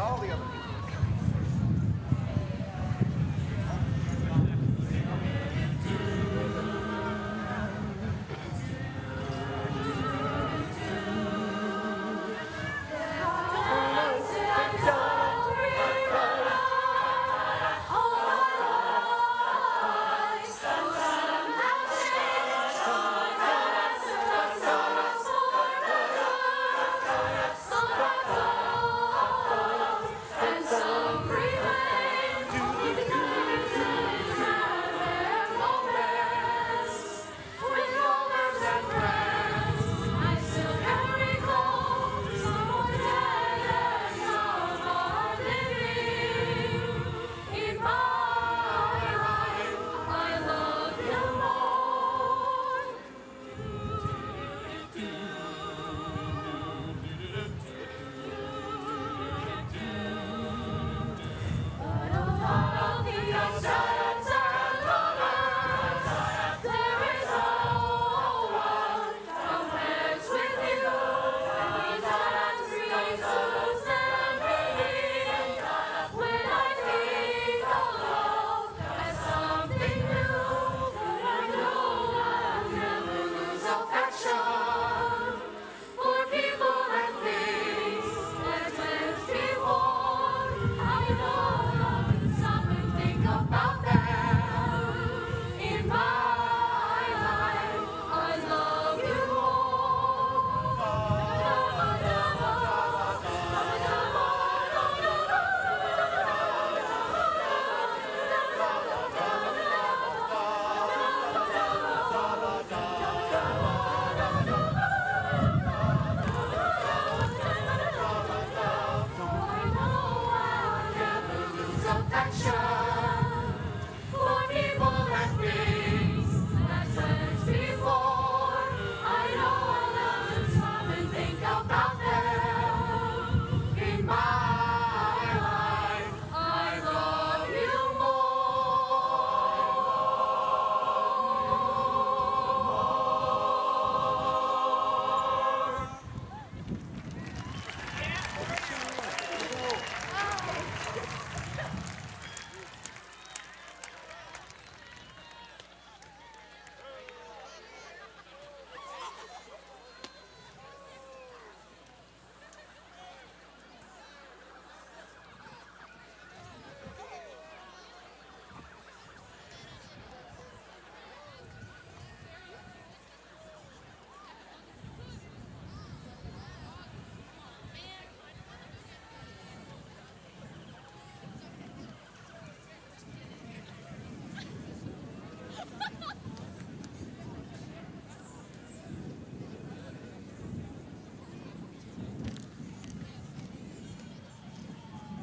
all the other people.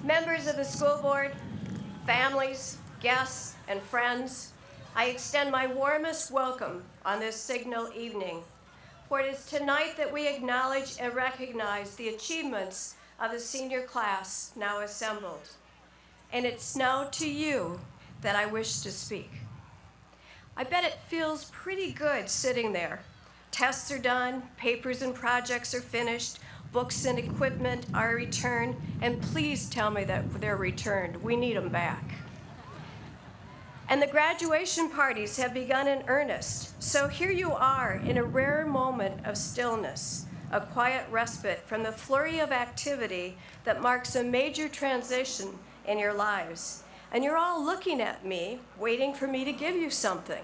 Members of the school board, families, guests, and friends, I extend my warmest welcome on this signal evening. For it is tonight that we acknowledge and recognize the achievements of the senior class now assembled. And it's now to you that I wish to speak. I bet it feels pretty good sitting there. Tests are done, papers and projects are finished, books and equipment are returned, and please tell me that they're returned. We need them back. And the graduation parties have begun in earnest. So here you are in a rare moment of stillness, a quiet respite from the flurry of activity that marks a major transition in your lives. And you're all looking at me, waiting for me to give you something.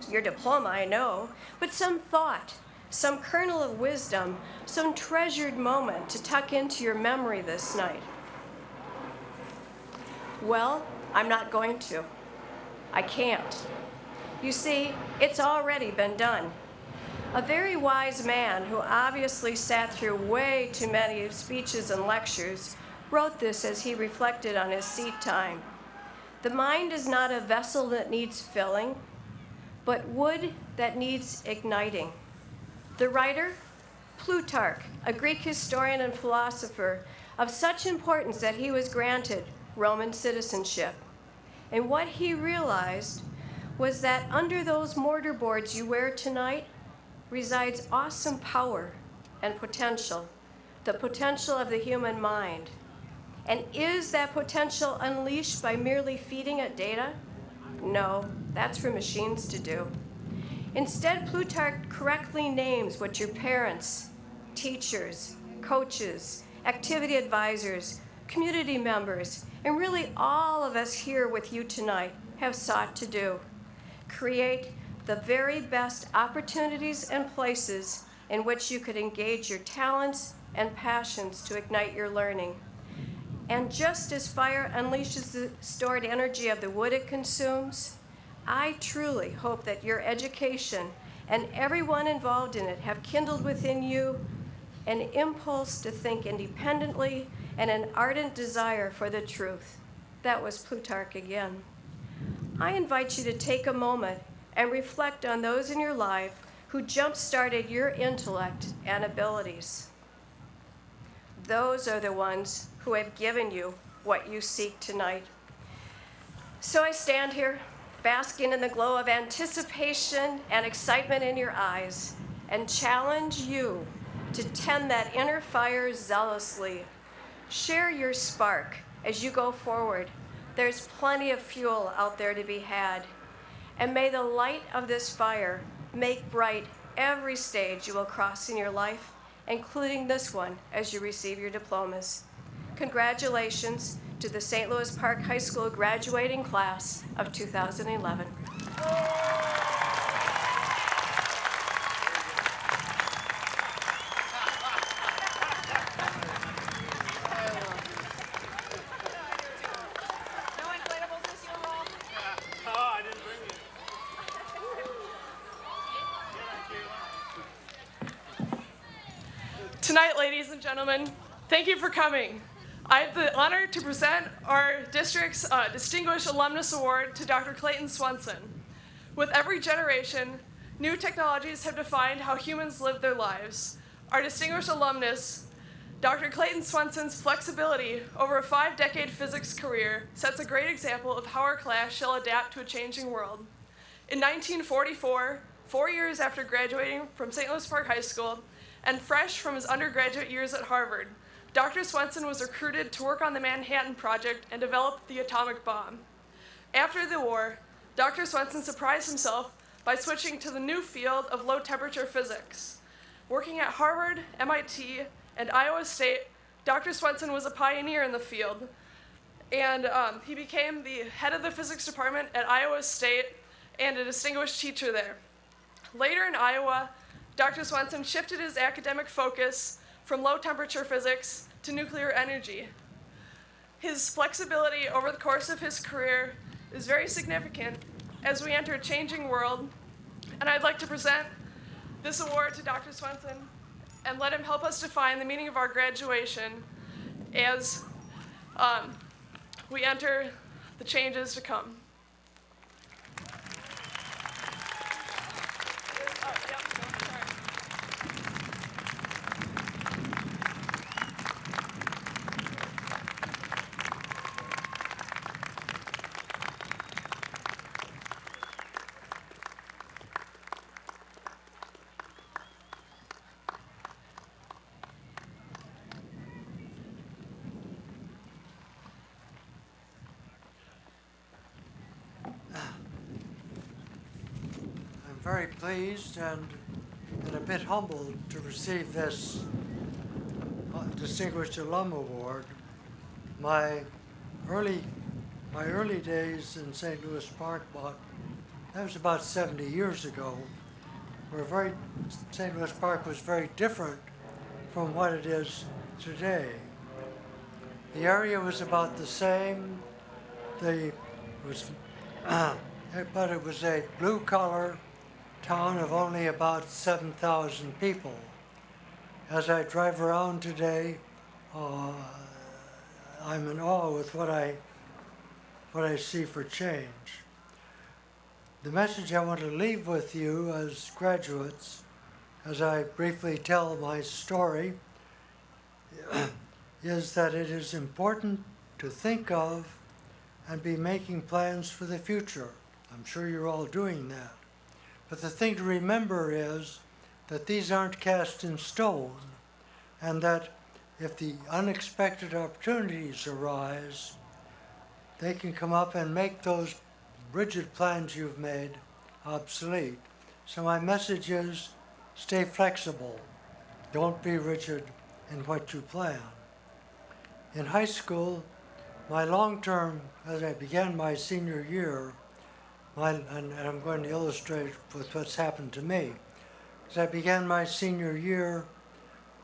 Your diploma, I know, but some thought, some kernel of wisdom, some treasured moment to tuck into your memory this night. Well, I'm not going to. I can't. You see, it's already been done. A very wise man who obviously sat through way too many speeches and lectures wrote this as he reflected on his seat time. The mind is not a vessel that needs filling, but wood that needs igniting. The writer, Plutarch, a Greek historian and philosopher of such importance that he was granted Roman citizenship. And what he realized was that under those mortarboards you wear tonight resides awesome power and potential, the potential of the human mind. And is that potential unleashed by merely feeding it data? No, that's for machines to do. Instead, Plutarch correctly names what your parents, teachers, coaches, activity advisors, community members, and really all of us here with you tonight have sought to do. Create the very best opportunities and places in which you could engage your talents and passions to ignite your learning. And just as fire unleashes the stored energy of the wood it consumes, I truly hope that your education and everyone involved in it have kindled within you an impulse to think independently and an ardent desire for the truth. That was Plutarch again. I invite you to take a moment and reflect on those in your life who jump-started your intellect and abilities. Those are the ones who have given you what you seek tonight. So I stand here, basking in the glow of anticipation and excitement in your eyes, and challenge you to tend that inner fire zealously. Share your spark as you go forward. There's plenty of fuel out there to be had. And may the light of this fire make bright every stage you will cross in your life, including this one as you receive your diplomas. Congratulations to the St. Louis Park High School graduating class of 2011. Tonight, ladies and gentlemen, thank you for coming. I have the honor to present our district's Distinguished Alumnus Award to Dr. Clayton Swenson. With every generation, new technologies have defined how humans live their lives. Our distinguished alumnus, Dr. Clayton Swenson's flexibility over a 5-decade physics career sets a great example of how our class shall adapt to a changing world. In 1944, 4 years after graduating from St. Louis Park High School, and fresh from his undergraduate years at Harvard, Dr. Swenson was recruited to work on the Manhattan Project and develop the atomic bomb. After the war, Dr. Swenson surprised himself by switching to the new field of low-temperature physics. Working at Harvard, MIT, and Iowa State, Dr. Swenson was a pioneer in the field, and he became the head of the physics department at Iowa State and a distinguished teacher there. Later in Iowa, Dr. Swenson shifted his academic focus from low-temperature physics to nuclear energy. His flexibility over the course of his career is very significant as we enter a changing world, and I'd like to present this award to Dr. Swenson and let him help us define the meaning of our graduation as we enter the changes to come. Very pleased and a bit humbled to receive this Distinguished Alum Award. My early days in St. Louis Park, that was about 70 years ago, St. Louis Park was very different from what it is today. The area was about the same. But it was a blue-collar town of only about 7,000 people. As I drive around today, I'm in awe with what I see for change. The message I want to leave with you as graduates, as I briefly tell my story, is that it is important to think of and be making plans for the future. I'm sure you're all doing that. But the thing to remember is that these aren't cast in stone, and that if the unexpected opportunities arise, they can come up and make those rigid plans you've made obsolete. So my message is stay flexible. Don't be rigid in what you plan. In high school, my long-term, as I began my senior year, and I'm going to illustrate with what's happened to me. As I began my senior year,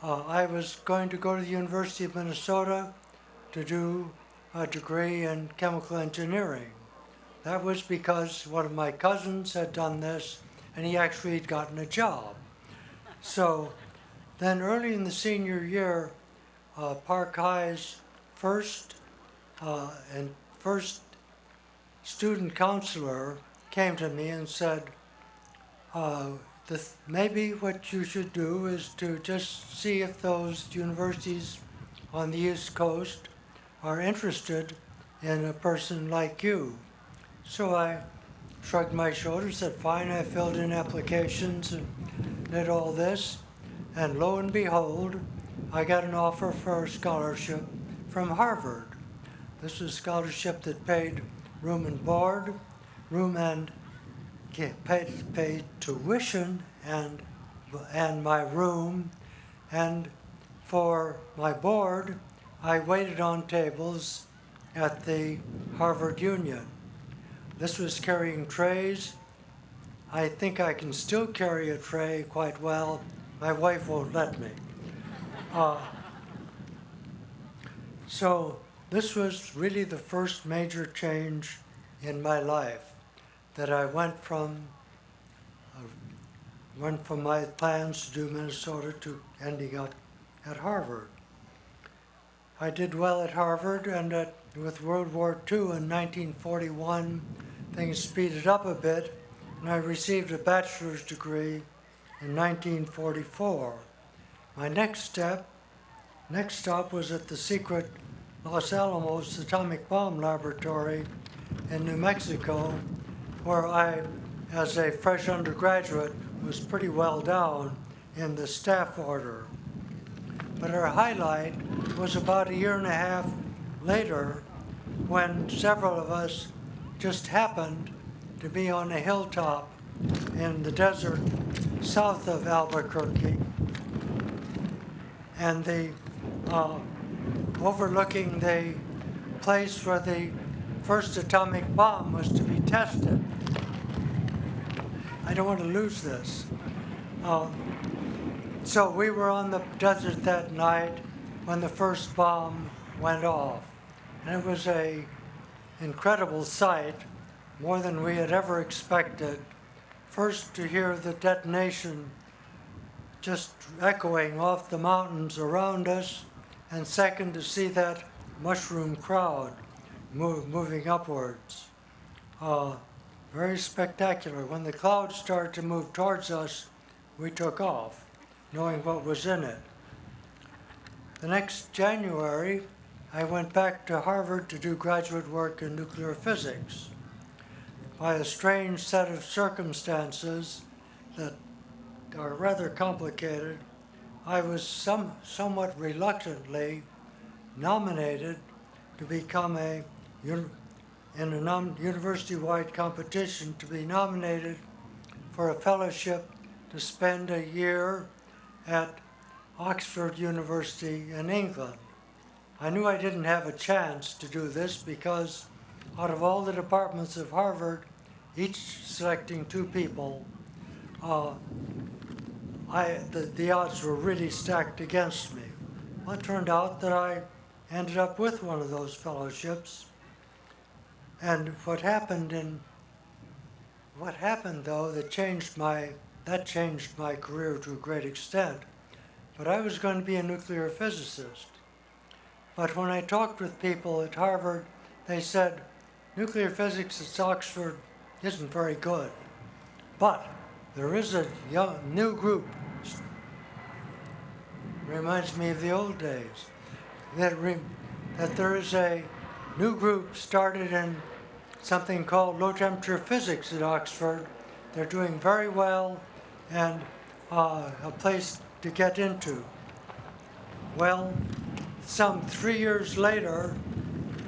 I was going to go to the University of Minnesota to do a degree in chemical engineering. That was because one of my cousins had done this, and he actually had gotten a job. So then early in the senior year, Park High's first student counselor came to me and said, maybe what you should do is to just see if those universities on the East Coast are interested in a person like you. So I shrugged my shoulders, said fine. I filled in applications and did all this, and lo and behold, I got an offer for a scholarship from Harvard. This was a scholarship that paid room and board, paid tuition and my room, and for my board, I waited on tables at the Harvard Union. This was carrying trays. I think I can still carry a tray quite well. My wife won't let me. So this was really the first major change in my life, that I went from my plans to do Minnesota to ending up at Harvard. I did well at Harvard, and with World War II in 1941, things speeded up a bit, and I received a bachelor's degree in 1944. My next stop was at the secret Los Alamos Atomic Bomb Laboratory in New Mexico, where I, as a fresh undergraduate, was pretty well down in the staff order. But our highlight was about a year and a half later, when several of us just happened to be on a hilltop in the desert south of Albuquerque, and overlooking the place where the first atomic bomb was to be tested. I don't want to lose this. So we were on the desert that night when the first bomb went off. And it was an incredible sight, more than we had ever expected. First, to hear the detonation just echoing off the mountains around us, and second, to see that mushroom crowd moving upwards. Very spectacular. When the clouds started to move towards us, we took off, knowing what was in it. The next January, I went back to Harvard to do graduate work in nuclear physics. By a strange set of circumstances that are rather complicated, I was somewhat reluctantly nominated to become in a university-wide competition, to be nominated for a fellowship to spend a year at Oxford University in England. I knew I didn't have a chance to do this because out of all the departments of Harvard, each selecting 2 people, the odds were really stacked against me. Well, it turned out that I ended up with one of those fellowships. And what happened though, that changed my career to a great extent. But I was going to be a nuclear physicist. But when I talked with people at Harvard, they said, nuclear physics at Oxford isn't very good. But there is a new group, reminds me of the old days, that there is a new group started in something called low temperature physics at Oxford. They're doing very well, and a place to get into. Well, some 3 years later,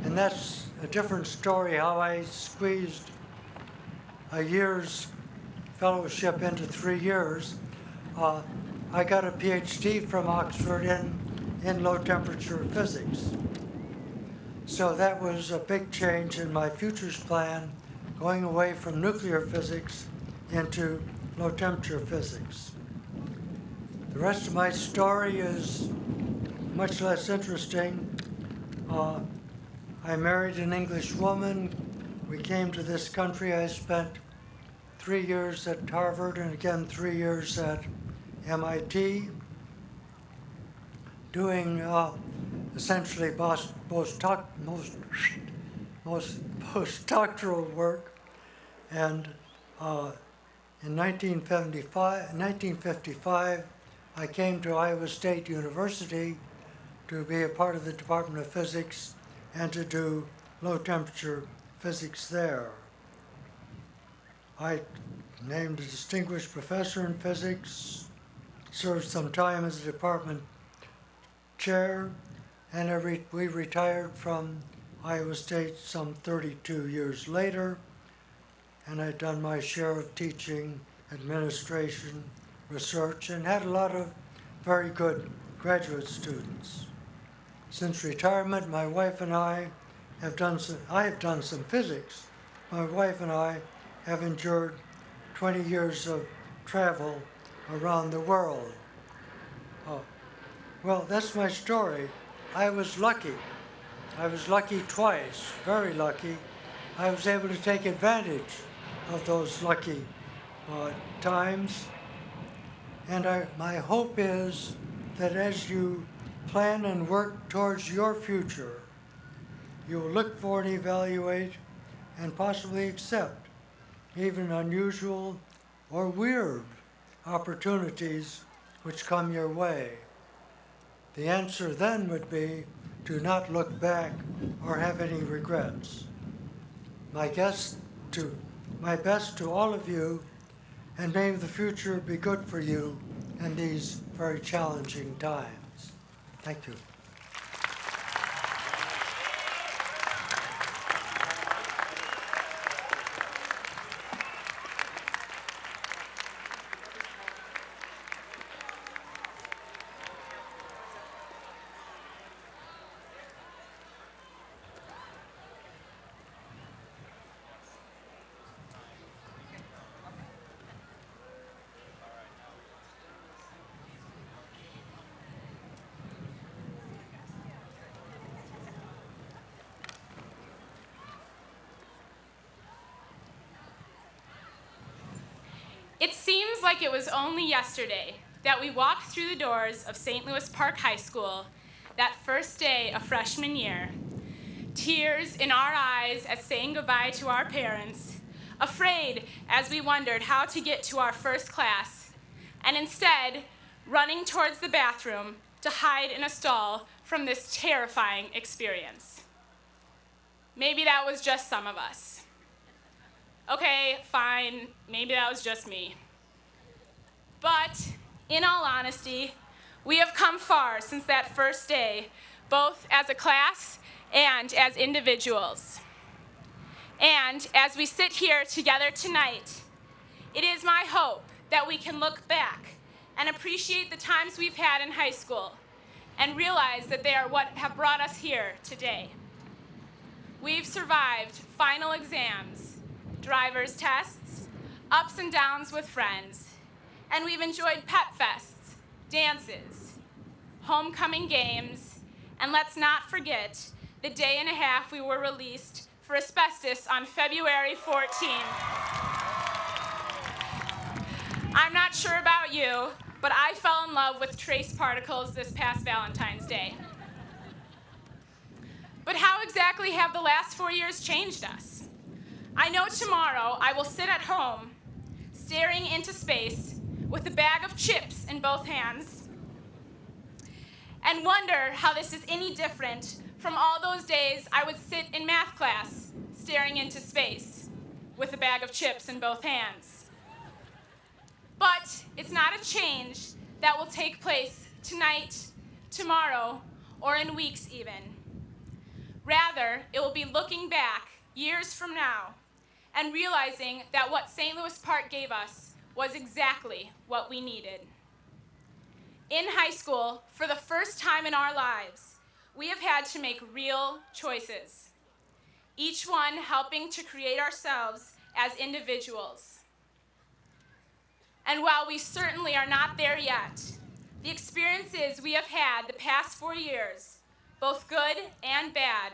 and that's a different story how I squeezed a year's fellowship into 3 years. I got a PhD from Oxford in low temperature physics. So that was a big change in my futures plan, going away from nuclear physics into low temperature physics. The rest of my story is much less interesting. I married an English woman. We came to this country. I spent 3 years at Harvard and again 3 years at MIT doing essentially postdoctoral work. And in 1955, I came to Iowa State University to be a part of the Department of Physics and to do low temperature physics there. I named a distinguished professor in physics, served some time as a department chair, and we retired from Iowa State some 32 years later, and I'd done my share of teaching, administration, research, and had a lot of very good graduate students. Since retirement, my wife and I have done some physics. My wife and I have endured 20 years of travel around the world. Well, that's my story. I was lucky. I was lucky twice, very lucky. I was able to take advantage of those lucky times. And my hope is that as you plan and work towards your future, you will look for and evaluate and possibly accept even unusual or weird opportunities which come your way. The answer then would be to not look back or have any regrets. My best to all of you, and may the future be good for you in these very challenging times. Thank you. It seems like it was only yesterday that we walked through the doors of St. Louis Park High School that first day of freshman year. Tears in our eyes at saying goodbye to our parents, afraid as we wondered how to get to our first class, and instead running towards the bathroom to hide in a stall from this terrifying experience. Maybe that was just some of us. Okay, fine, maybe that was just me. But, in all honesty, we have come far since that first day, both as a class and as individuals. And as we sit here together tonight, it is my hope that we can look back and appreciate the times we've had in high school and realize that they are what have brought us here today. We've survived final exams, driver's tests, ups and downs with friends, and we've enjoyed pep fests, dances, homecoming games, and let's not forget the day and a half we were released for asbestos on February 14th. I'm not sure about you, but I fell in love with trace particles this past Valentine's Day. But how exactly have the last 4 years changed us? I know tomorrow I will sit at home, staring into space with a bag of chips in both hands, and wonder how this is any different from all those days I would sit in math class, staring into space with a bag of chips in both hands. But it's not a change that will take place tonight, tomorrow, or in weeks even. Rather, it will be looking back years from now and realizing that what St. Louis Park gave us was exactly what we needed. In high school, for the first time in our lives, we have had to make real choices, each one helping to create ourselves as individuals. And while we certainly are not there yet, the experiences we have had the past 4 years, both good and bad,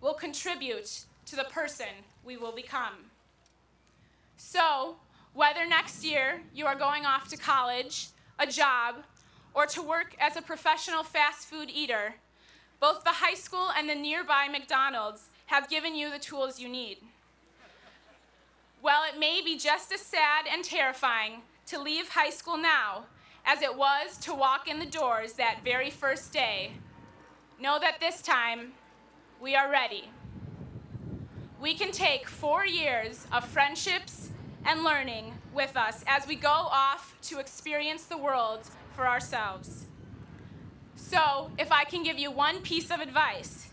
will contribute to the person we will become. So, whether next year you are going off to college, a job, or to work as a professional fast food eater, both the high school and the nearby McDonald's have given you the tools you need. While it may be just as sad and terrifying to leave high school now as it was to walk in the doors that very first day, know that this time we are ready. We can take 4 years of friendships and learning with us as we go off to experience the world for ourselves. So, if I can give you one piece of advice,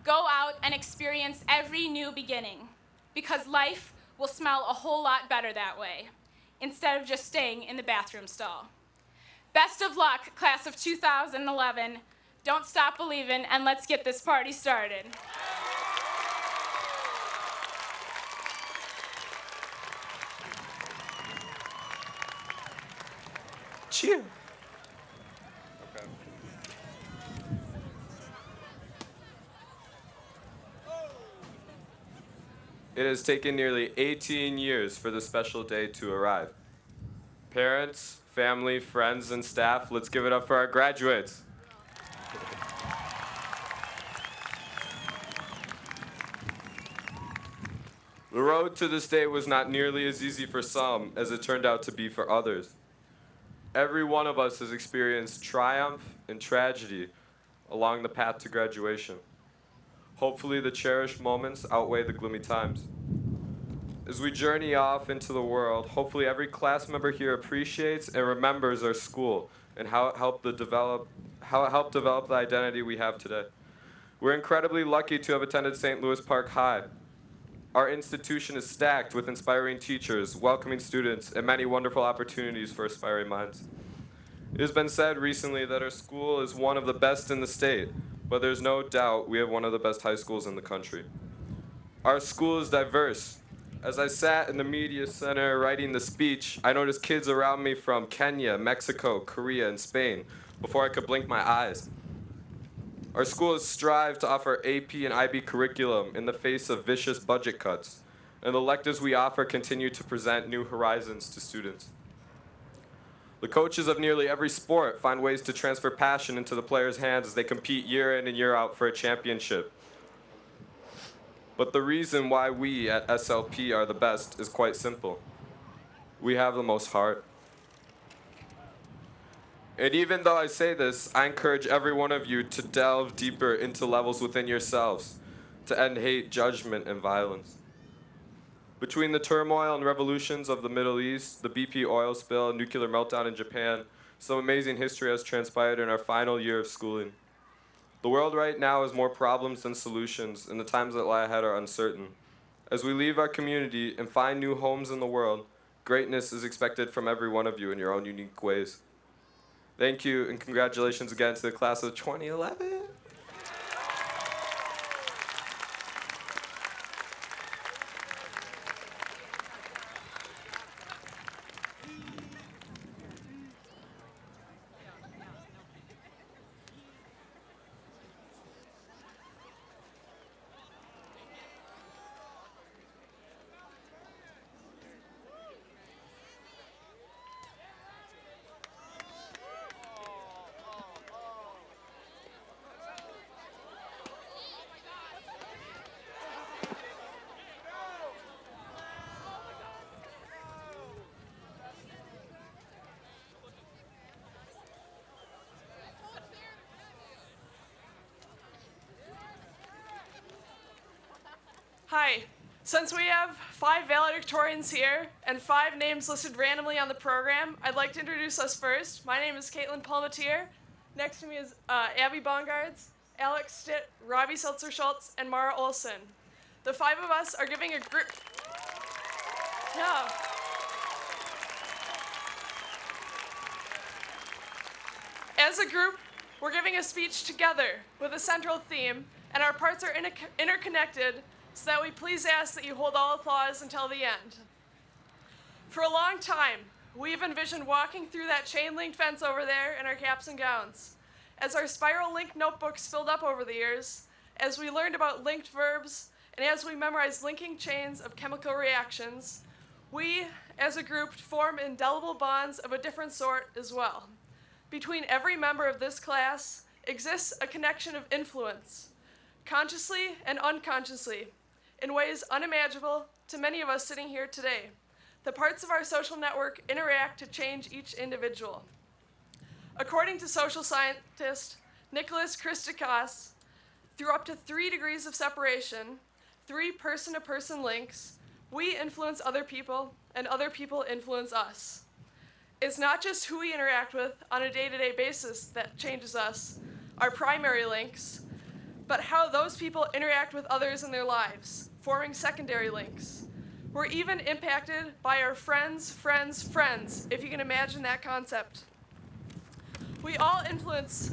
go out and experience every new beginning, because life will smell a whole lot better that way, instead of just staying in the bathroom stall. Best of luck, class of 2011. Don't stop believing, and let's get this party started. Cheer. It has taken nearly 18 years for this special day to arrive. Parents, family, friends, and staff, let's give it up for our graduates. The road to this day was not nearly as easy for some as it turned out to be for others. Every one of us has experienced triumph and tragedy along the path to graduation. Hopefully the cherished moments outweigh the gloomy times. As we journey off into the world, hopefully every class member here appreciates and remembers our school and how it helped develop the identity we have today. We're incredibly lucky to have attended St. Louis Park High. Our institution is stacked with inspiring teachers, welcoming students, and many wonderful opportunities for aspiring minds. It has been said recently that our school is one of the best in the state, but there's no doubt we have one of the best high schools in the country. Our school is diverse. As I sat in the media center writing the speech, I noticed kids around me from Kenya, Mexico, Korea, and Spain before I could blink my eyes. Our school has strived to offer AP and IB curriculum in the face of vicious budget cuts, and the electives we offer continue to present new horizons to students. The coaches of nearly every sport find ways to transfer passion into the players' hands as they compete year in and year out for a championship. But the reason why we at SLP are the best is quite simple. We have the most heart. And even though I say this, I encourage every one of you to delve deeper into levels within yourselves, to end hate, judgment, and violence. Between the turmoil and revolutions of the Middle East, the BP oil spill, nuclear meltdown in Japan, some amazing history has transpired in our final year of schooling. The world right now has more problems than solutions, and the times that lie ahead are uncertain. As we leave our community and find new homes in the world, greatness is expected from every one of you in your own unique ways. Thank you, and congratulations again to the class of 2011. Hi. Since we have 5 valedictorians here and 5 names listed randomly on the program, I'd like to introduce us first. My name is Caitlin Palmatier. Next to me is Abby Bongards, Alex Stitt, Robbie Seltzer-Schultz, and Mara Olson. The five of us are giving a group... Yeah. As a group, we're giving a speech together with a central theme, and our parts are interconnected so that we please ask that you hold all applause until the end. For a long time, we've envisioned walking through that chain-link fence over there in our caps and gowns. As our spiral link notebooks filled up over the years, as we learned about linked verbs, and as we memorized linking chains of chemical reactions, we, as a group, form indelible bonds of a different sort as well. Between every member of this class exists a connection of influence, consciously and unconsciously, in ways unimaginable to many of us sitting here today. The parts of our social network interact to change each individual. According to social scientist Nicholas Christakis, through up to 3 degrees of separation, 3 person-to-person links, we influence other people and other people influence us. It's not just who we interact with on a day-to-day basis that changes us, our primary links, but how those people interact with others in their lives, forming secondary links. We're even impacted by our friends, if you can imagine that concept. We all influence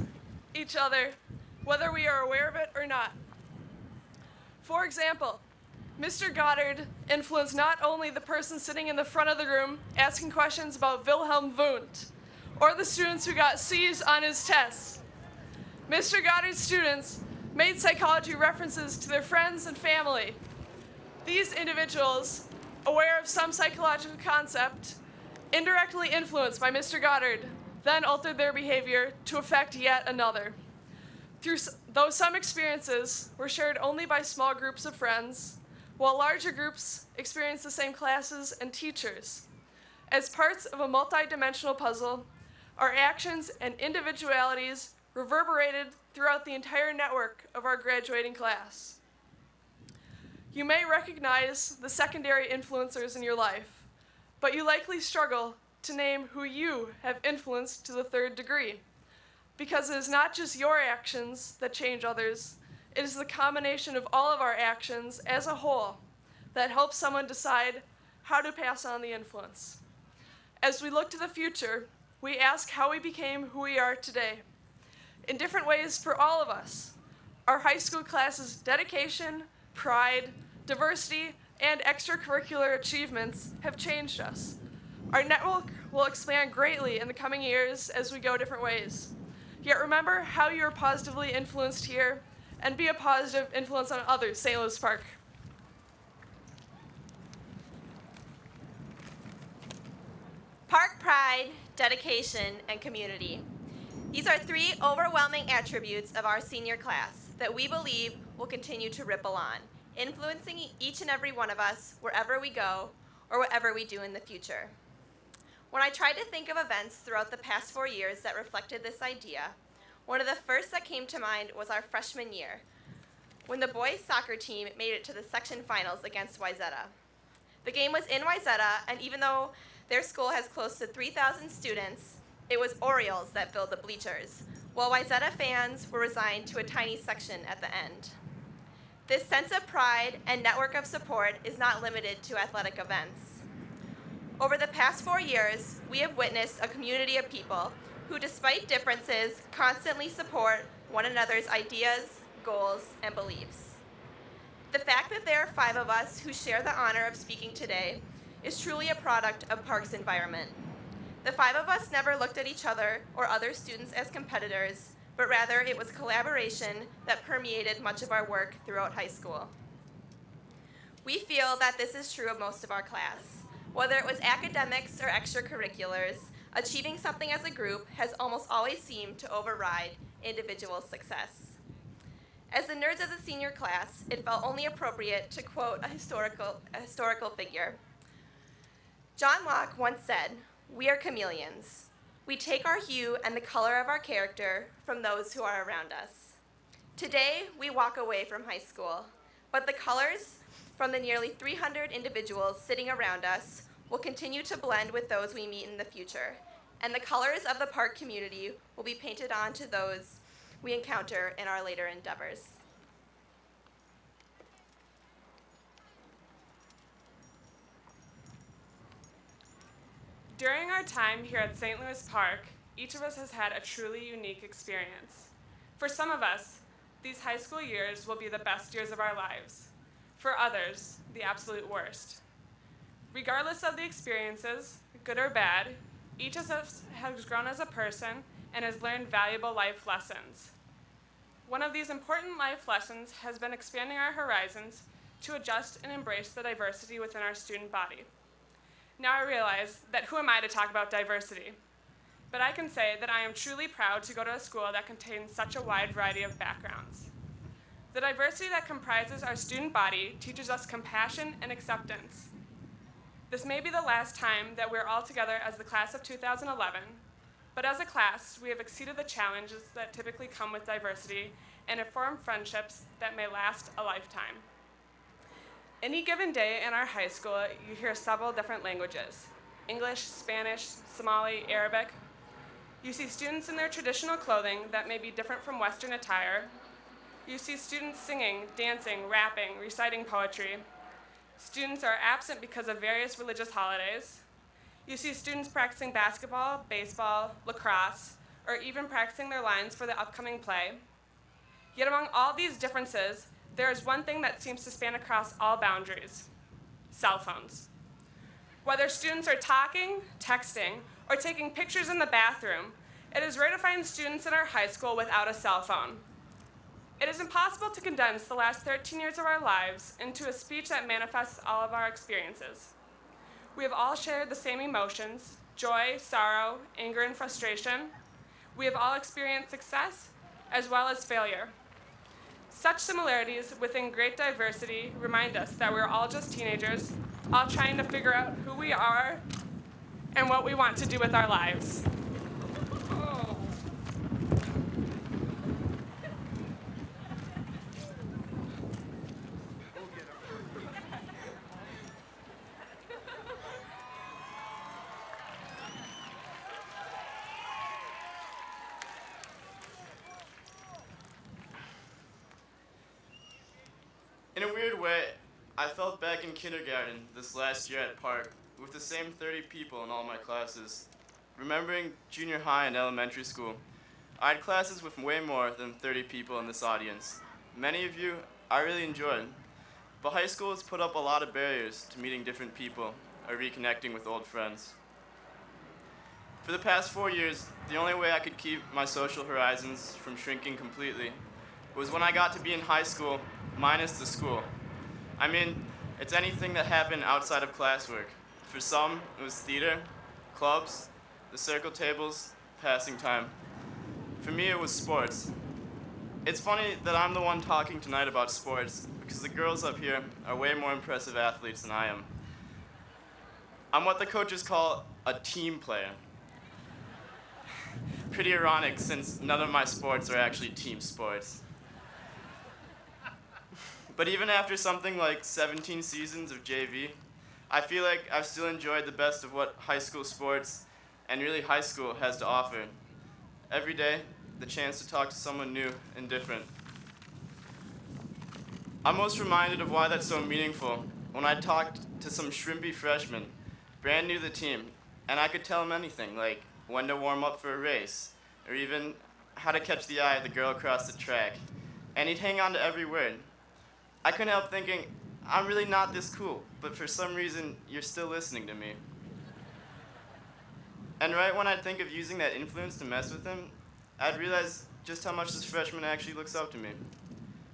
each other, whether we are aware of it or not. For example, Mr. Goddard influenced not only the person sitting in the front of the room asking questions about Wilhelm Wundt, or the students who got C's on his tests. Mr. Goddard's students made psychology references to their friends and family. These individuals, aware of some psychological concept, indirectly influenced by Mr. Goddard, then altered their behavior to affect yet another. Though some experiences were shared only by small groups of friends, while larger groups experienced the same classes and teachers. As parts of a multi-dimensional puzzle, our actions and individualities reverberated throughout the entire network of our graduating class. You may recognize the secondary influencers in your life, but you likely struggle to name who you have influenced to the 3rd degree, because it is not just your actions that change others, it is the combination of all of our actions as a whole that helps someone decide how to pass on the influence. As we look to the future, we ask how we became who we are today. In different ways for all of us, our high school class's dedication, pride, diversity, and extracurricular achievements have changed us. Our network will expand greatly in the coming years as we go different ways. Yet remember how you are positively influenced here, and be a positive influence on others, St. Louis Park. Park pride, dedication, and community. These are 3 overwhelming attributes of our senior class that we believe will continue to ripple on, influencing each and every one of us wherever we go or whatever we do in the future. When I tried to think of events throughout the past 4 years that reflected this idea, one of the first that came to mind was our freshman year, when the boys' soccer team made it to the section finals against Wayzata. The game was in Wayzata, and even though their school has close to 3,000 students, it was Orioles that filled the bleachers, while Wayzata fans were resigned to a tiny section at the end. This sense of pride and network of support is not limited to athletic events. Over the past 4 years, we have witnessed a community of people who, despite differences, constantly support one another's ideas, goals, and beliefs. The fact that there are 5 of us who share the honor of speaking today is truly a product of Park's environment. The 5 of us never looked at each other or other students as competitors, but rather it was collaboration that permeated much of our work throughout high school. We feel that this is true of most of our class. Whether it was academics or extracurriculars, achieving something as a group has almost always seemed to override individual success. As the nerds of the senior class, it felt only appropriate to quote a historical figure. John Locke once said, "We are chameleons. We take our hue and the color of our character from those who are around us." Today, we walk away from high school, but the colors from the nearly 300 individuals sitting around us will continue to blend with those we meet in the future, and the colors of the park community will be painted onto those we encounter in our later endeavors. During our time here at St. Louis Park, each of us has had a truly unique experience. For some of us, these high school years will be the best years of our lives. For others, the absolute worst. Regardless of the experiences, good or bad, each of us has grown as a person and has learned valuable life lessons. One of these important life lessons has been expanding our horizons to adjust and embrace the diversity within our student body. Now I realize that who am I to talk about diversity? But I can say that I am truly proud to go to a school that contains such a wide variety of backgrounds. The diversity that comprises our student body teaches us compassion and acceptance. This may be the last time that we're all together as the class of 2011, but as a class, we have exceeded the challenges that typically come with diversity and have formed friendships that may last a lifetime. Any given day in our high school, you hear several different languages: English, Spanish, Somali, Arabic. You see students in their traditional clothing that may be different from Western attire. You see students singing, dancing, rapping, reciting poetry. Students are absent because of various religious holidays. You see students practicing basketball, baseball, lacrosse, or even practicing their lines for the upcoming play. Yet among all these differences, there is one thing that seems to span across all boundaries: cell phones. Whether students are talking, texting, or taking pictures in the bathroom, it is rare to find students in our high school without a cell phone. It is impossible to condense the last 13 years of our lives into a speech that manifests all of our experiences. We have all shared the same emotions: joy, sorrow, anger, and frustration. We have all experienced success as well as failure. Such similarities within great diversity remind us that we're all just teenagers, all trying to figure out who we are and what we want to do with our lives. In a weird way, I felt back in kindergarten this last year at Park with the same 30 people in all my classes. Remembering junior high and elementary school, I had classes with way more than 30 people in this audience. Many of you I really enjoyed, but high school has put up a lot of barriers to meeting different people or reconnecting with old friends. For the past 4 years, the only way I could keep my social horizons from shrinking completely was when I got to be in high school minus the school. I mean, it's anything that happened outside of classwork. For some, it was theater, clubs, the circle tables, passing time. For me, it was sports. It's funny that I'm the one talking tonight about sports because the girls up here are way more impressive athletes than I am. I'm what the coaches call a team player. Pretty ironic since none of my sports are actually team sports. But even after something like 17 seasons of JV, I feel like I've still enjoyed the best of what high school sports and really high school has to offer. Every day, the chance to talk to someone new and different. I'm most reminded of why that's so meaningful when I talked to some shrimpy freshman, brand new to the team, and I could tell him anything, like when to warm up for a race, or even how to catch the eye of the girl across the track. And he'd hang on to every word. I couldn't help thinking, I'm really not this cool, but for some reason, you're still listening to me. And right when I'd think of using that influence to mess with him, I'd realize just how much this freshman actually looks up to me.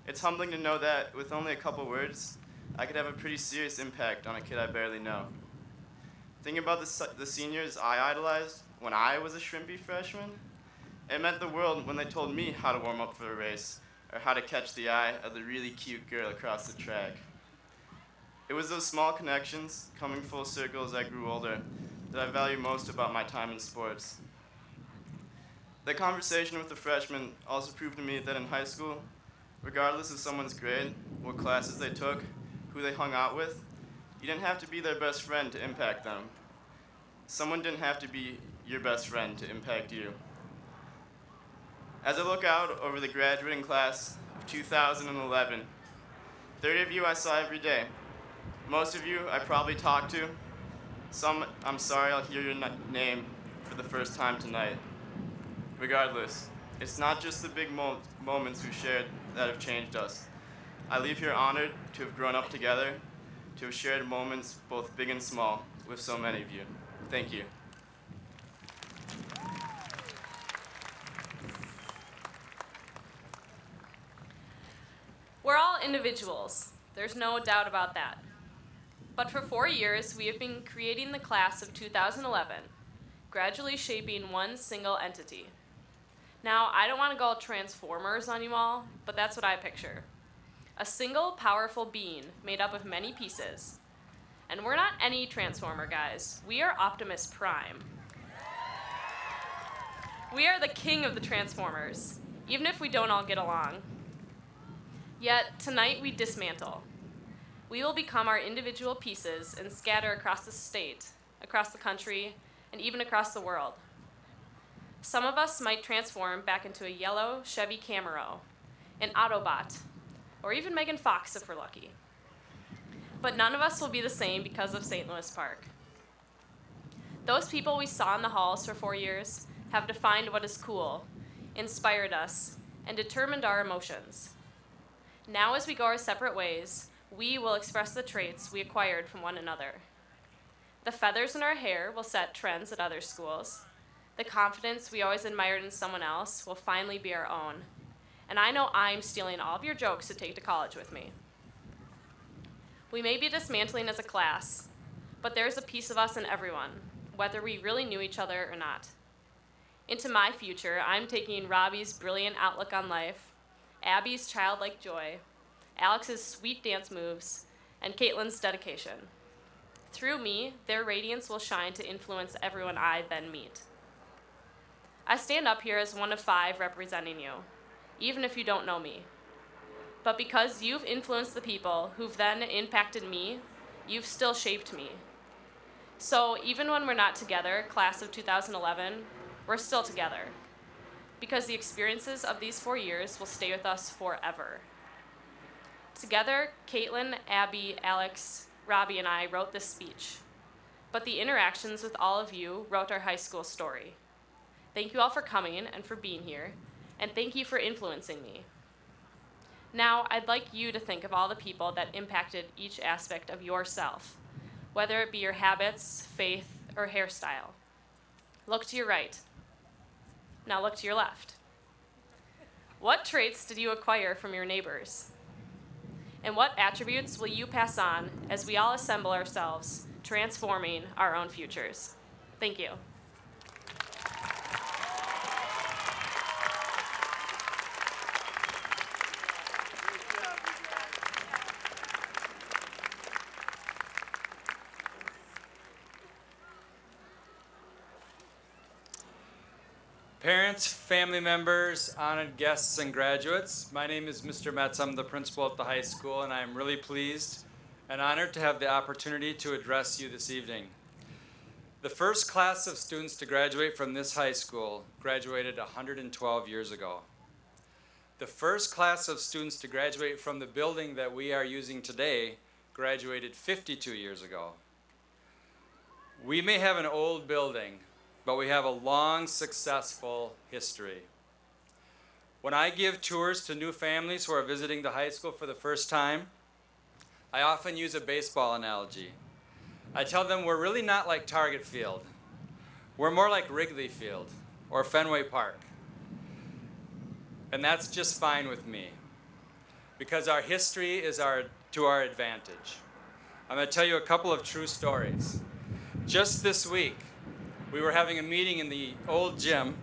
It's humbling to know that with only a couple words, I could have a pretty serious impact on a kid I barely know. Thinking about the seniors I idolized when I was a shrimpy freshman, it meant the world when they told me how to warm up for a race, or how to catch the eye of the really cute girl across the track. It was those small connections, coming full circle as I grew older, that I value most about my time in sports. The conversation with the freshmen also proved to me that in high school, regardless of someone's grade, what classes they took, who they hung out with, you didn't have to be their best friend to impact them. Someone didn't have to be your best friend to impact you. As I look out over the graduating class of 2011, 30 of you I saw every day. Most of you I probably talked to. Some, I'm sorry I'll hear your name for the first time tonight. Regardless, it's not just the big moments we shared that have changed us. I leave here honored to have grown up together, to have shared moments both big and small with so many of you. Thank you. We're all individuals. There's no doubt about that. But for 4 years, we have been creating the class of 2011, gradually shaping one single entity. Now, I don't want to go Transformers on you all, but that's what I picture. A single powerful being made up of many pieces. And we're not any Transformer, guys. We are Optimus Prime. We are the king of the Transformers, even if we don't all get along. Yet, tonight we dismantle. We will become our individual pieces and scatter across the state, across the country, and even across the world. Some of us might transform back into a yellow Chevy Camaro, an Autobot, or even Megan Fox if we're lucky. But none of us will be the same because of St. Louis Park. Those people we saw in the halls for 4 years have defined what is cool, inspired us, and determined our emotions. Now as we go our separate ways, we will express the traits we acquired from one another. The feathers in our hair will set trends at other schools. The confidence we always admired in someone else will finally be our own. And I know I'm stealing all of your jokes to take to college with me. We may be dismantling as a class, but there's a piece of us in everyone, whether we really knew each other or not. Into my future, I'm taking Robbie's brilliant outlook on life, Abby's childlike joy, Alex's sweet dance moves, and Caitlin's dedication. Through me, their radiance will shine to influence everyone I then meet. I stand up here as one of 5 representing you, even if you don't know me. But because you've influenced the people who've then impacted me, you've still shaped me. So even when we're not together, class of 2011, we're still together. Because the experiences of these 4 years will stay with us forever. Together, Caitlin, Abby, Alex, Robbie, and I wrote this speech. But the interactions with all of you wrote our high school story. Thank you all for coming and for being here, and thank you for influencing me. Now, I'd like you to think of all the people that impacted each aspect of yourself, whether it be your habits, faith, or hairstyle. Look to your right. Now look to your left. What traits did you acquire from your neighbors? And what attributes will you pass on as we all assemble ourselves, transforming our own futures? Thank you. Parents, family members, honored guests, and graduates, my name is Mr. Metz. I'm the principal at the high school, and I'm really pleased and honored to have the opportunity to address you this evening. The first class of students to graduate from this high school graduated 112 years ago. The first class of students to graduate from the building that we are using today graduated 52 years ago. We may have an old building, but we have a long, successful history. When I give tours to new families who are visiting the high school for the first time, I often use a baseball analogy. I tell them we're really not like Target Field. We're more like Wrigley Field or Fenway Park. And that's just fine with me, because our history is to our advantage. I'm going to tell you a couple of true stories. Just this week, we were having a meeting in the old gym,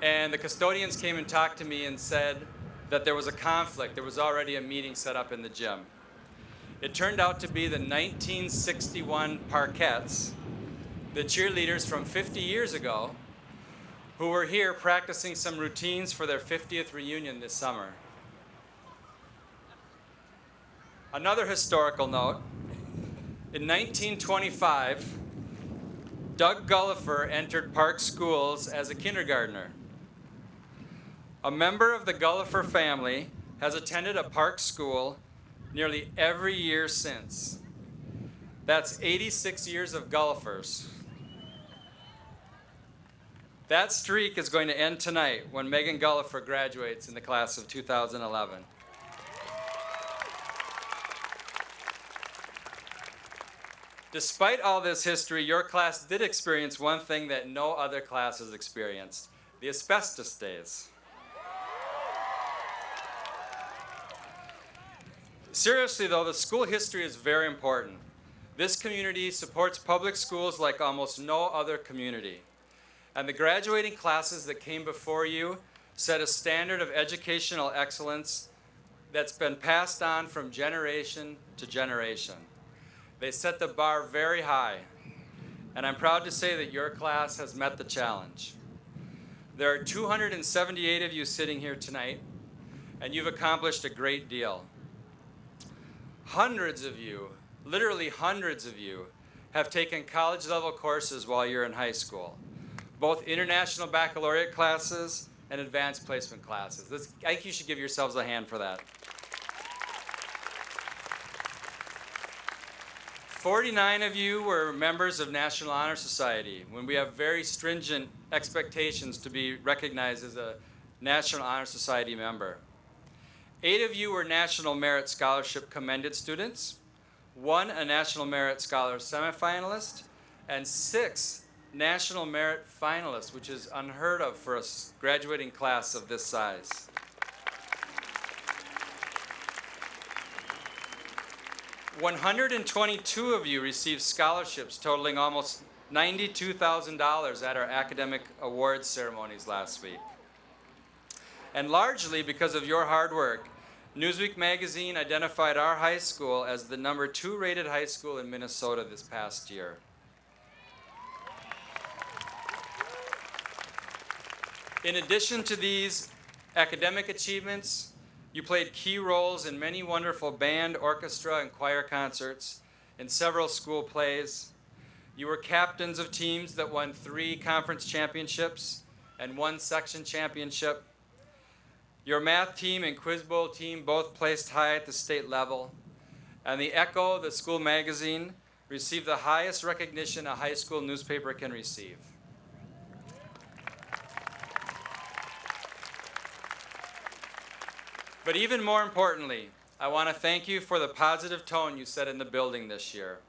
and the custodians came and talked to me and said that there was a conflict. There was already a meeting set up in the gym. It turned out to be the 1961 Parkettes, the cheerleaders from 50 years ago, who were here practicing some routines for their 50th reunion this summer. Another historical note, in 1925, Doug Gullifer entered Park Schools as a kindergartner. A member of the Gullifer family has attended a Park school nearly every year since. That's 86 years of Gullifers. That streak is going to end tonight when Megan Gullifer graduates in the class of 2011. Despite all this history, your class did experience one thing that no other class has experienced: the asbestos days. Seriously though, the school history is very important. This community supports public schools like almost no other community. And the graduating classes that came before you set a standard of educational excellence that's been passed on from generation to generation. They set the bar very high, and I'm proud to say that your class has met the challenge. There are 278 of you sitting here tonight, and you've accomplished a great deal. Hundreds of you, literally hundreds of you, have taken college-level courses while you're in high school, both international baccalaureate classes and advanced placement classes. I think you should give yourselves a hand for that. 49 of you were members of National Honor Society, when we have very stringent expectations to be recognized as a National Honor Society member. 8 of you were National Merit Scholarship commended students, 1 a National Merit Scholar semifinalist, and 6 National Merit finalists, which is unheard of for a graduating class of this size. $122 of you received scholarships totaling almost $92,000 at our academic awards ceremonies last week. And largely because of your hard work, Newsweek magazine identified our high school as the #2 rated high school in Minnesota this past year. In addition to these academic achievements, you played key roles in many wonderful band, orchestra, and choir concerts, in several school plays. You were captains of teams that won 3 conference championships and 1 section championship. Your math team and quiz bowl team both placed high at the state level. And the Echo, the school magazine, received the highest recognition a high school newspaper can receive. But even more importantly, I want to thank you for the positive tone you set in the building this year,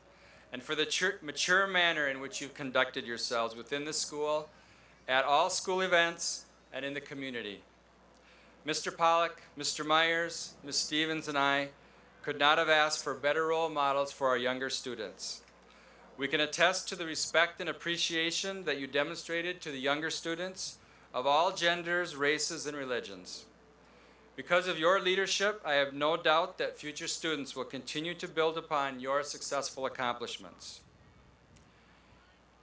and for the mature manner in which you've conducted yourselves within the school, at all school events, and in the community. Mr. Pollack, Mr. Myers, Ms. Stevens, and I could not have asked for better role models for our younger students. We can attest to the respect and appreciation that you demonstrated to the younger students of all genders, races, and religions. Because of your leadership, I have no doubt that future students will continue to build upon your successful accomplishments.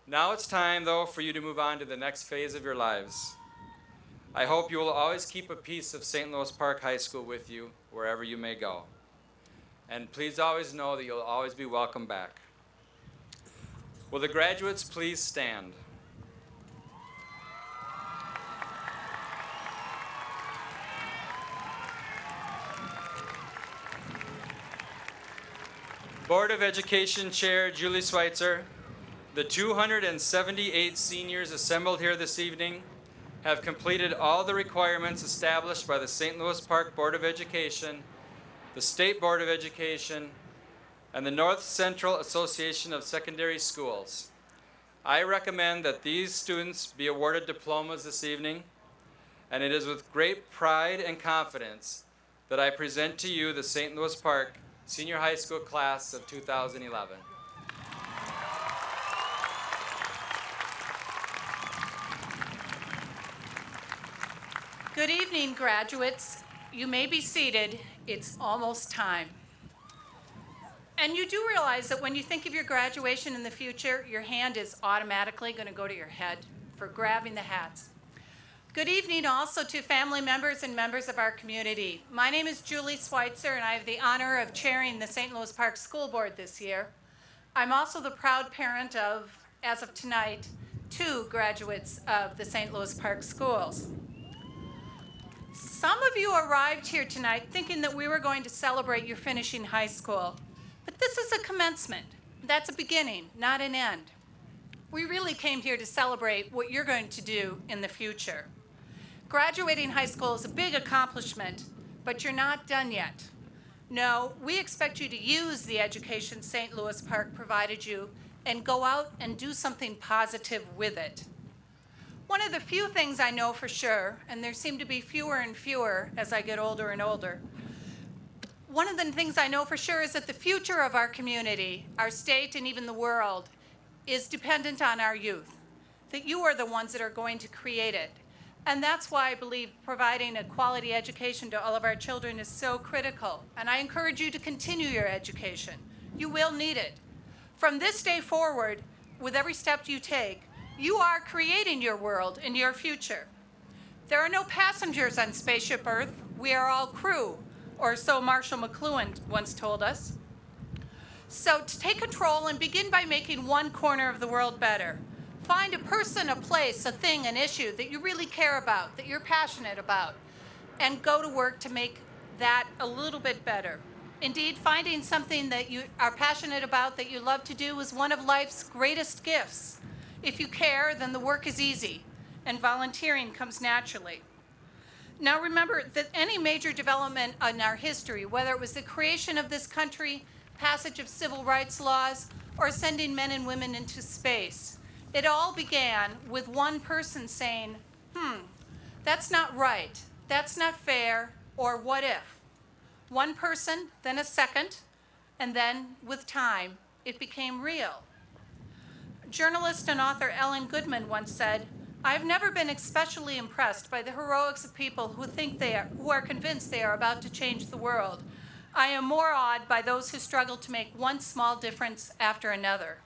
Now it's time, though, for you to move on to the next phase of your lives. I hope you will always keep a piece of St. Louis Park High School with you wherever you may go. And please always know that you'll always be welcome back. Will the graduates please stand? Board of Education Chair Julie Schweitzer, the 278 seniors assembled here this evening have completed all the requirements established by the St. Louis Park Board of Education, the State Board of Education, and the North Central Association of Secondary Schools. I recommend that these students be awarded diplomas this evening, and it is with great pride and confidence that I present to you the St. Louis Park Senior High School class of 2011. Good evening, graduates. You may be seated. It's almost time. And you do realize that when you think of your graduation in the future, your hand is automatically going to go to your head for grabbing the hats. Good evening also to family members and members of our community. My name is Julie Schweitzer, and I have the honor of chairing the St. Louis Park School Board this year. I'm also the proud parent of as of tonight, 2 graduates of the St. Louis Park Schools. Some of you arrived here tonight thinking that we were going to celebrate your finishing high school, but this is a commencement. That's a beginning, not an end. We really came here to celebrate what you're going to do in the future. Graduating high school is a big accomplishment, but you're not done yet. No, we expect you to use the education St. Louis Park provided you and go out and do something positive with it. One of the few things I know for sure, and there seem to be fewer and fewer as I get older and older, one of the things I know for sure is that the future of our community, our state, and even the world is dependent on our youth, that you are the ones that are going to create it. And that's why I believe providing a quality education to all of our children is so critical. And I encourage you to continue your education. You will need it. From this day forward, with every step you take, you are creating your world and your future. There are no passengers on Spaceship Earth. We are all crew, or so Marshall McLuhan once told us. So to take control and begin by making one corner of the world better. Find a person, a place, a thing, an issue that you really care about, that you're passionate about, and go to work to make that a little bit better. Indeed, finding something that you are passionate about, that you love to do, is one of life's greatest gifts. If you care, then the work is easy, and volunteering comes naturally. Now remember that any major development in our history, whether it was the creation of this country, passage of civil rights laws, or sending men and women into space, it all began with one person saying, that's not right, that's not fair, or what if? One person, then a second, and then with time, it became real. Journalist and author Ellen Goodman once said, "I've never been especially impressed by the heroics of people who are convinced they are about to change the world. I am more awed by those who struggle to make one small difference after another."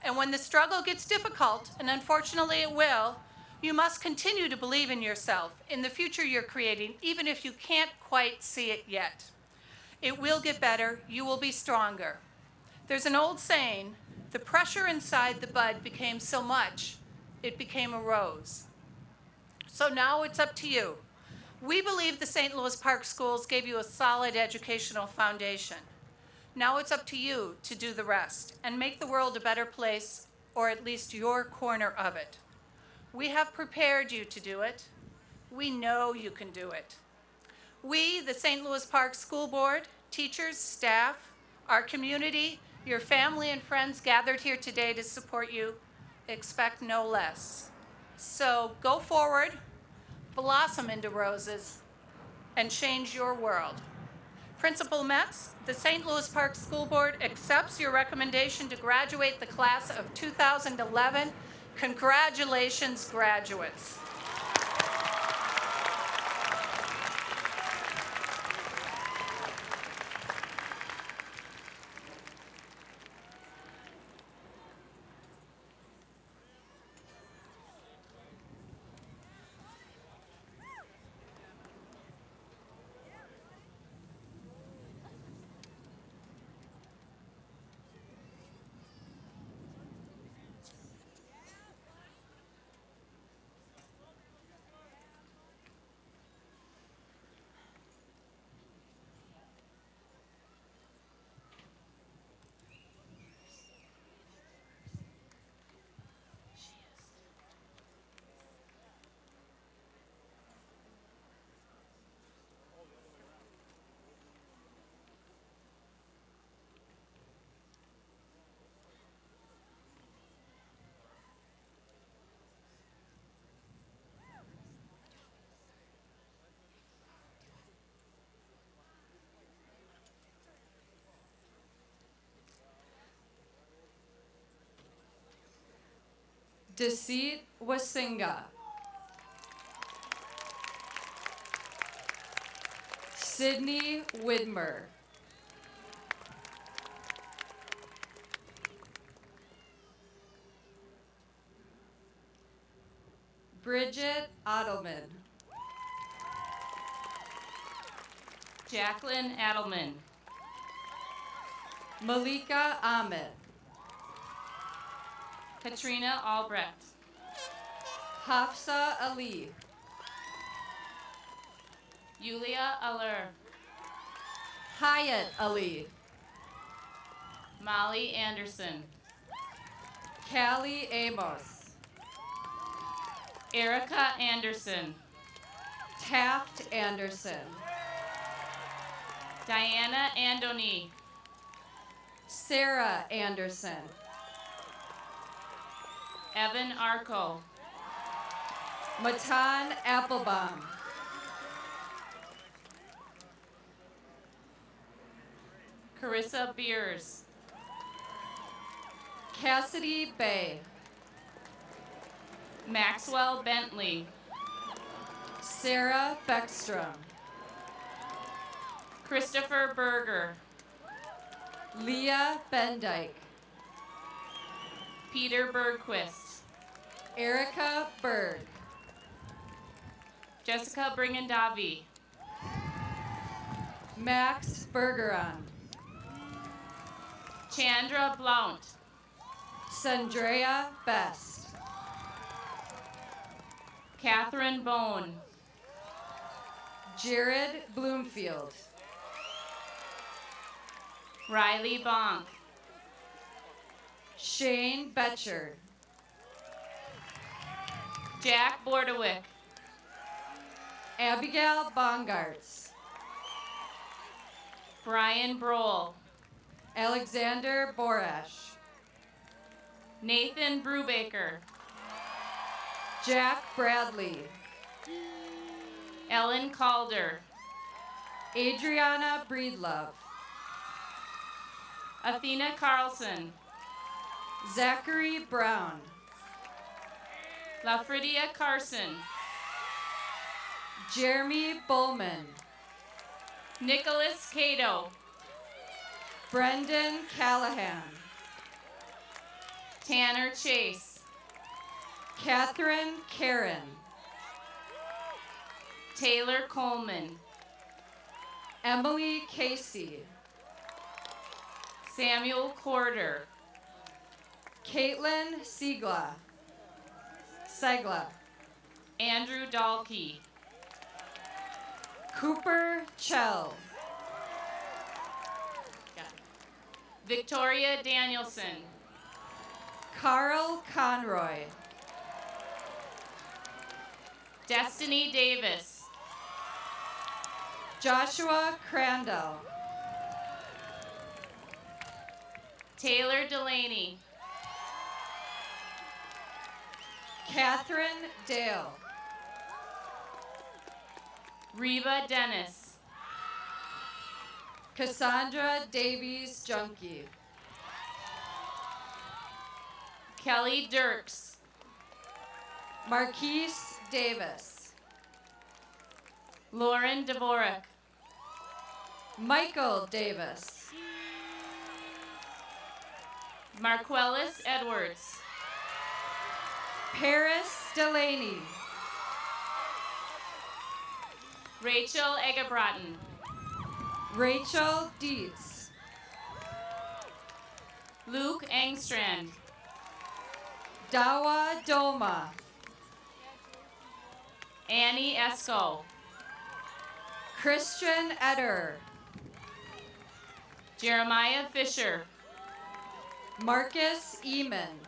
And when the struggle gets difficult, and unfortunately it will, you must continue to believe in yourself, in the future you're creating, even if you can't quite see it yet. It will get better, you will be stronger. There's an old saying, the pressure inside the bud became so much, it became a rose. So now it's up to you. We believe the St. Louis Park Schools gave you a solid educational foundation. Now it's up to you to do the rest and make the world a better place, or at least your corner of it. We have prepared you to do it. We know you can do it. We, the St. Louis Park School Board, teachers, staff, our community, your family and friends gathered here today to support you, expect no less. So go forward, blossom into roses, and change your world. Principal Metz, the St. Louis Park School Board accepts your recommendation to graduate the class of 2011. Congratulations, graduates. Deceit Wasinga. Sydney Widmer. Bridget Adelman. Jacqueline Adelman. Malika Ahmed. Katrina Albrecht. Hafsa Ali. Yulia Aller. Hyatt Ali. Molly Anderson. Callie Amos. Erica Anderson. Taft Anderson. Diana Andoni. Sarah Anderson. Evan Arco. Matan Applebaum. Carissa Beers. Cassidy Bay. Maxwell Bentley. Sarah Beckstrom. Christopher Berger. Leah Bendyke. Peter Bergquist. Erica Berg. Jessica Bringandavi. Max Bergeron. Chandra Blount. Sandrea Best. Catherine Bone. Jared Bloomfield. Riley Bonk. Shane Betcher. Jack Bordewick. Abigail Bongartz. Brian Brohl. Alexander Borash. Nathan Brubaker. Jack Bradley. Ellen Calder. Adriana Breedlove. Athena Carlson. Zachary Brown. Lafridia Carson. Jeremy Bowman. Nicholas Cato. Brendan Callahan. Tanner Chase. Catherine Karen. Taylor Coleman. Emily Casey. Samuel Corder. Caitlin Segla. Andrew Dahlke. Cooper Chell. Victoria Danielson. Carl Conroy. Destiny Davis. Joshua Crandall. Taylor Delaney. Catherine Dale. Reba Dennis. Cassandra Davies Junkie. Kelly Dirks. Marquise Davis. Lauren Dvorak. Michael Davis. Marquellis Edwards. Paris Delaney. Rachel Egebrotten. Rachel Dietz. Luke Engstrand. Dawa Doma. Annie Esco. Christian Eder. Jeremiah Fisher. Marcus Eman.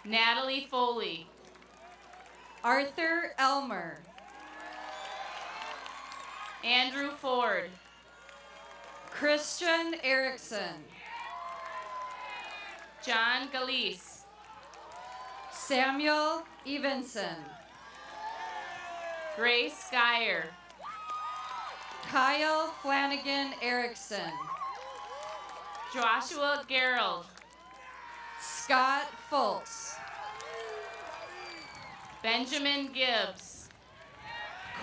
Natalie Foley. Arthur Elmer. Andrew Ford. Christian Erickson. John Galise. Samuel Evenson. Grace Geyer. Kyle Flanagan Erickson. Joshua Gerald. Scott Fultz. Benjamin Gibbs.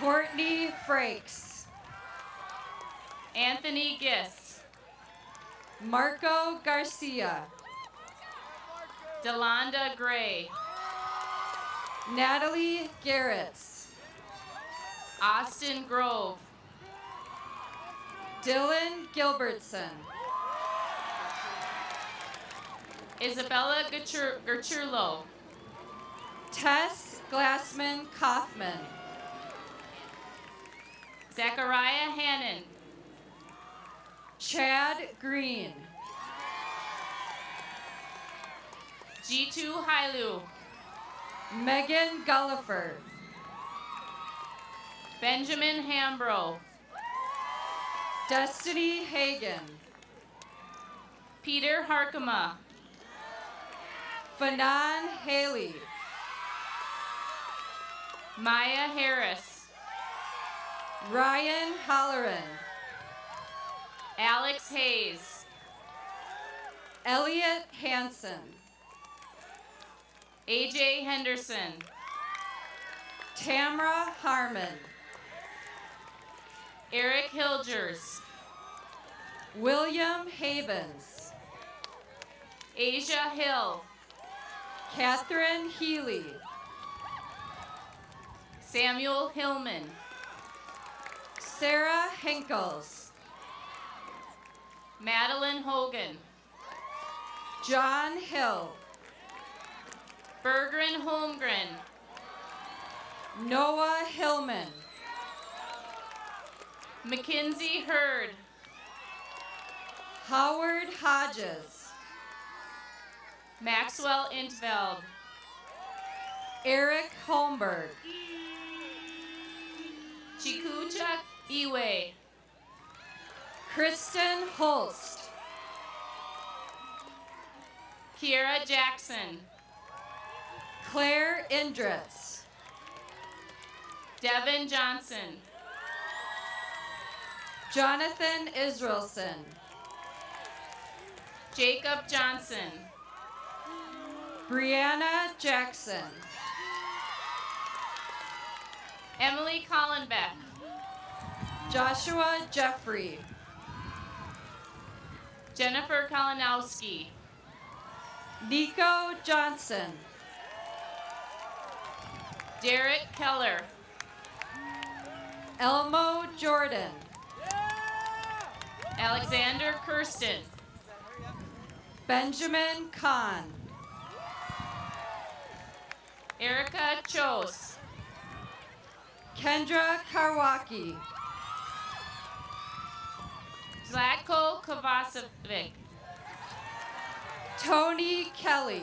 Courtney Frakes. Anthony Gist. Marco Garcia. Delonda Gray. Natalie Garretts. Austin Grove. Dylan Gilbertson. Isabella Gerchurlo. Tess Glassman Kaufman. Zachariah Hannon. Chad Green. Jitu Hailu. Megan Gullifer. Benjamin Hambro. Destiny Hagan. Peter Harkema. Fanan Haley. Maya Harris. Ryan Holleran. Alex Hayes. Elliot Hansen. AJ Henderson. Tamra Harmon. Eric Hilgers. William Havens. Asia Hill. Catherine Healy. Samuel Hillman. Sarah Henkels. Madeline Hogan. John Hill. Bergren Holmgren. Noah Hillman. Mackenzie Hurd. Howard Hodges. Maxwell Intveld. Eric Holmberg. Chikucha Iwe. Kristen Holst. Kiera Jackson. Claire Indritz. Devin Johnson. Jonathan Israelson. Jacob Johnson. Brianna Jackson. Emily Collenbeck. Joshua Jeffrey. Jennifer Kalinowski. Nico Johnson. Derek Keller. Elmo Jordan. Alexander Kirsten. Benjamin Kahn. Erica Chose. Kendra Karwaki. Zlatko Kovacevic. Tony Kelly.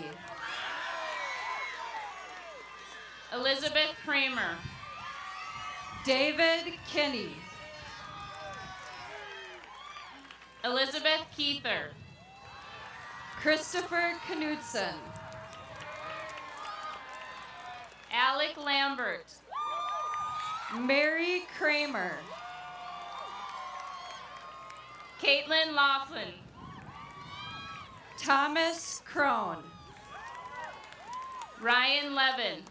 Elizabeth Kramer. David Kinney. Elizabeth Keither. Christopher Knudsen. Alec Lambert. Mary Kramer. Caitlin Laughlin. Thomas Crone. Ryan Levin.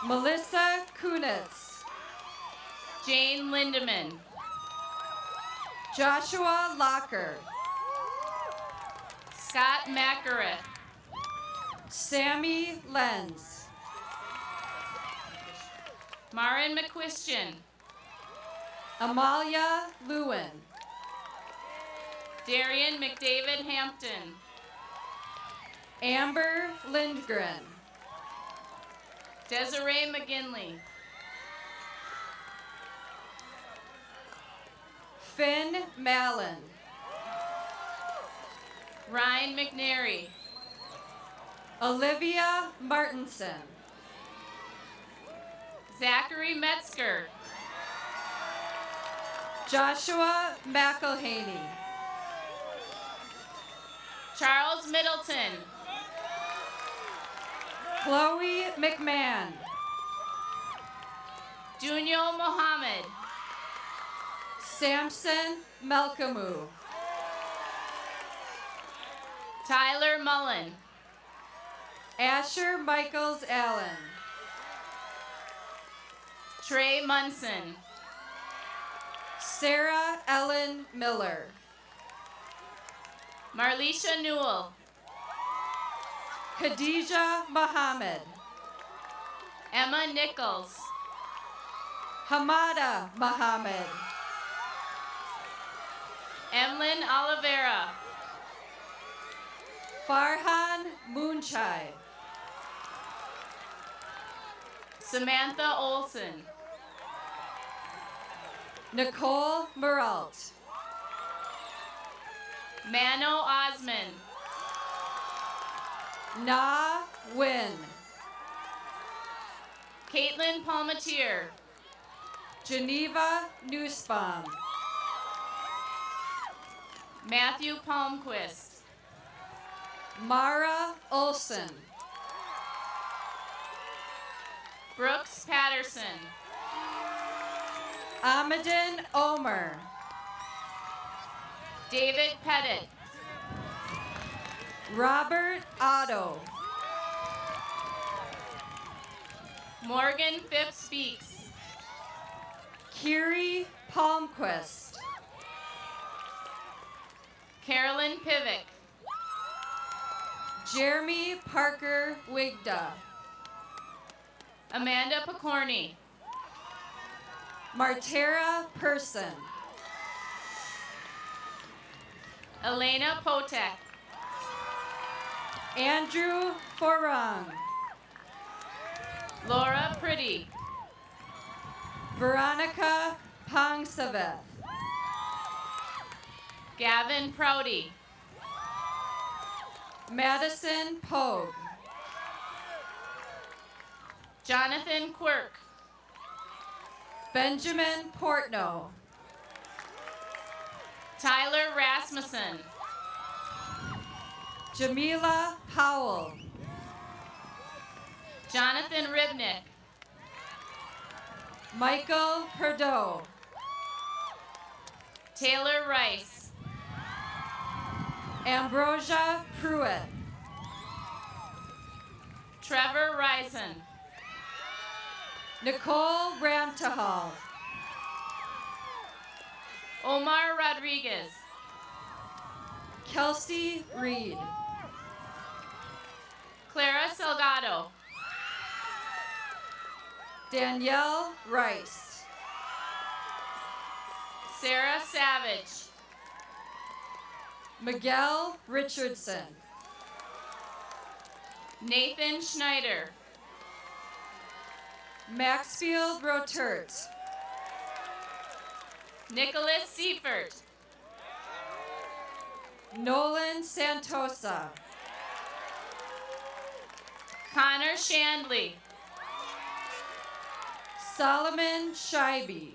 Melissa Kunitz. Jane Lindeman. Joshua Locker. Scott Macareth. Sammy Lenz. Marin McQuistion. Amalia Lewin. Darian McDavid Hampton. Amber Lindgren. Desiree McGinley. Finn Mallon. Ryan McNary. Olivia Martinson. Zachary Metzger. Joshua McElhaney. Charles Middleton. Chloe McMahon. Junyo Mohammed. Samson Melkamu. Tyler Mullen. Asher Michaels Allen. Trey Munson. Sarah Ellen Miller. Marlisha Newell. Khadijah Muhammad. Emma Nichols. Hamada Muhammad. Emlyn Oliveira. Farhan Moonchai. Samantha Olson. Nicole Meralt. Mano Osman. Na Win. Caitlin Palmatier. Geneva Nussbaum. Matthew Palmquist. Mara Olson. Brooks Patterson. Amadin Omer. David Pettit. Robert Otto. Morgan Phipps Beeks. Kiri Palmquist. Carolyn Pivick. Jeremy Parker Wigda. Amanda Picorni. Martera Person. Elena Potek. Andrew Forang. Laura Pretty. Veronica Pongsaveth. Gavin Prouty. Madison Pogue. Jonathan Quirk. Benjamin Portnow. Tyler Rasmussen. Jamila Powell. Jonathan Ribnick. Michael Perdeau. Taylor Rice. Ambrosia Pruitt. Trevor Risen. Nicole Ramtahal. Omar Rodriguez. Kelsey Reed. Clara Salgado. Danielle Rice. Sarah Savage. Miguel Richardson. Nathan Schneider. Maxfield Rotert. Nicholas Seifert. Nolan Santosa. Connor Shandley. Solomon Scheibe.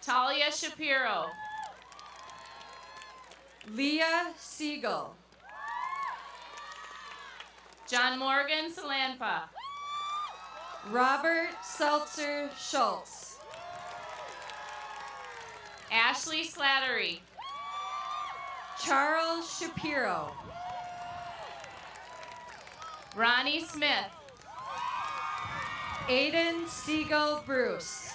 Talia Shapiro. Leah Siegel. John Morgan Salanpa. Robert Seltzer Schultz. Ashley Slattery. Charles Shapiro. Ronnie Smith. Aiden Siegel Bruce.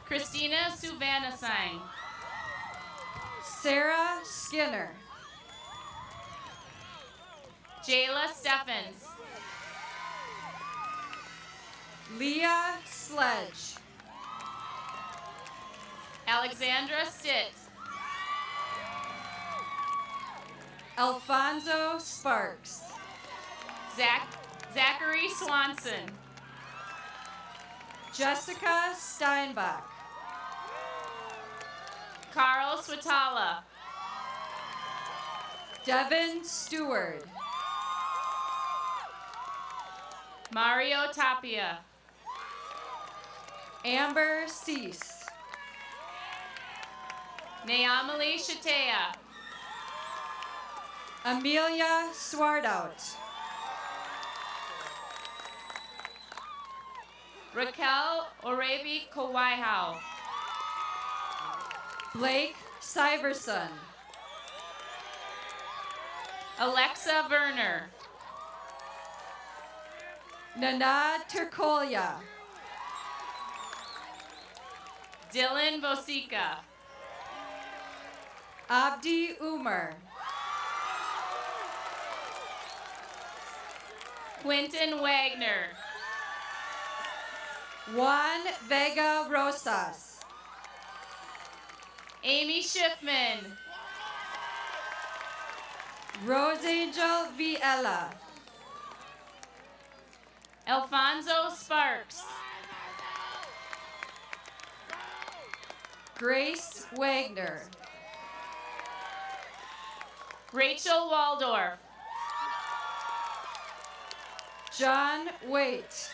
Christina Suvanasine. Sarah Skinner. Jayla Steffens. Leah Sledge. Alexandra Stitt. Alfonso Sparks. Zachary Swanson. Jessica Steinbach. Carl Switala. Devin Stewart. Mario Tapia. Amber Cease. Naamali Shatea. Amelia Swartout. Raquel Oravi Kawaihau. Blake Syverson. Alexa Werner. Nana Turkolya. Dylan Bosica. Abdi Umar. Quentin Wagner. Juan Vega Rosas. Amy Schiffman. Rosangel Viella. Alfonso Sparks. Grace Wagner. Rachel Waldorf. John Waite.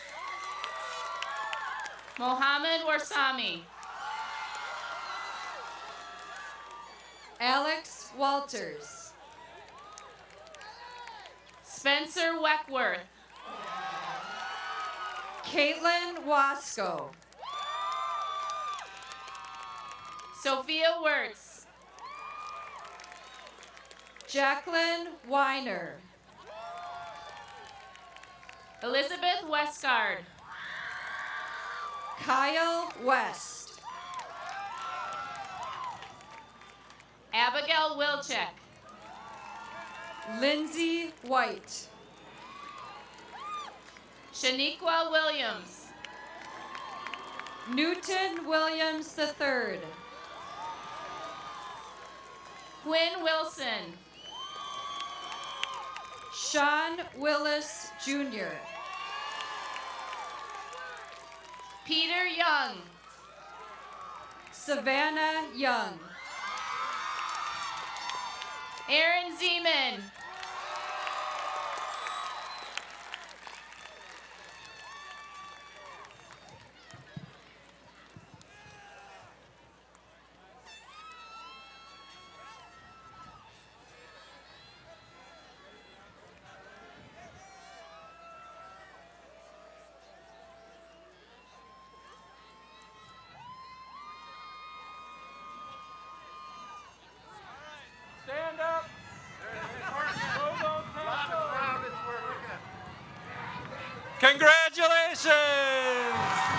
Mohammed Warsami. Alex Walters. Spencer Weckworth. Caitlin Wasco. Sophia Wirtz. Jacqueline Weiner. Elizabeth Westgard. Kyle West. Abigail Wilczek. Lindsay White. Shaniqua Williams. Newton Williams III. Quinn Wilson. Sean Willis Jr. Peter Young. Savannah Young. Aaron Zeman. Stand up. Congratulations!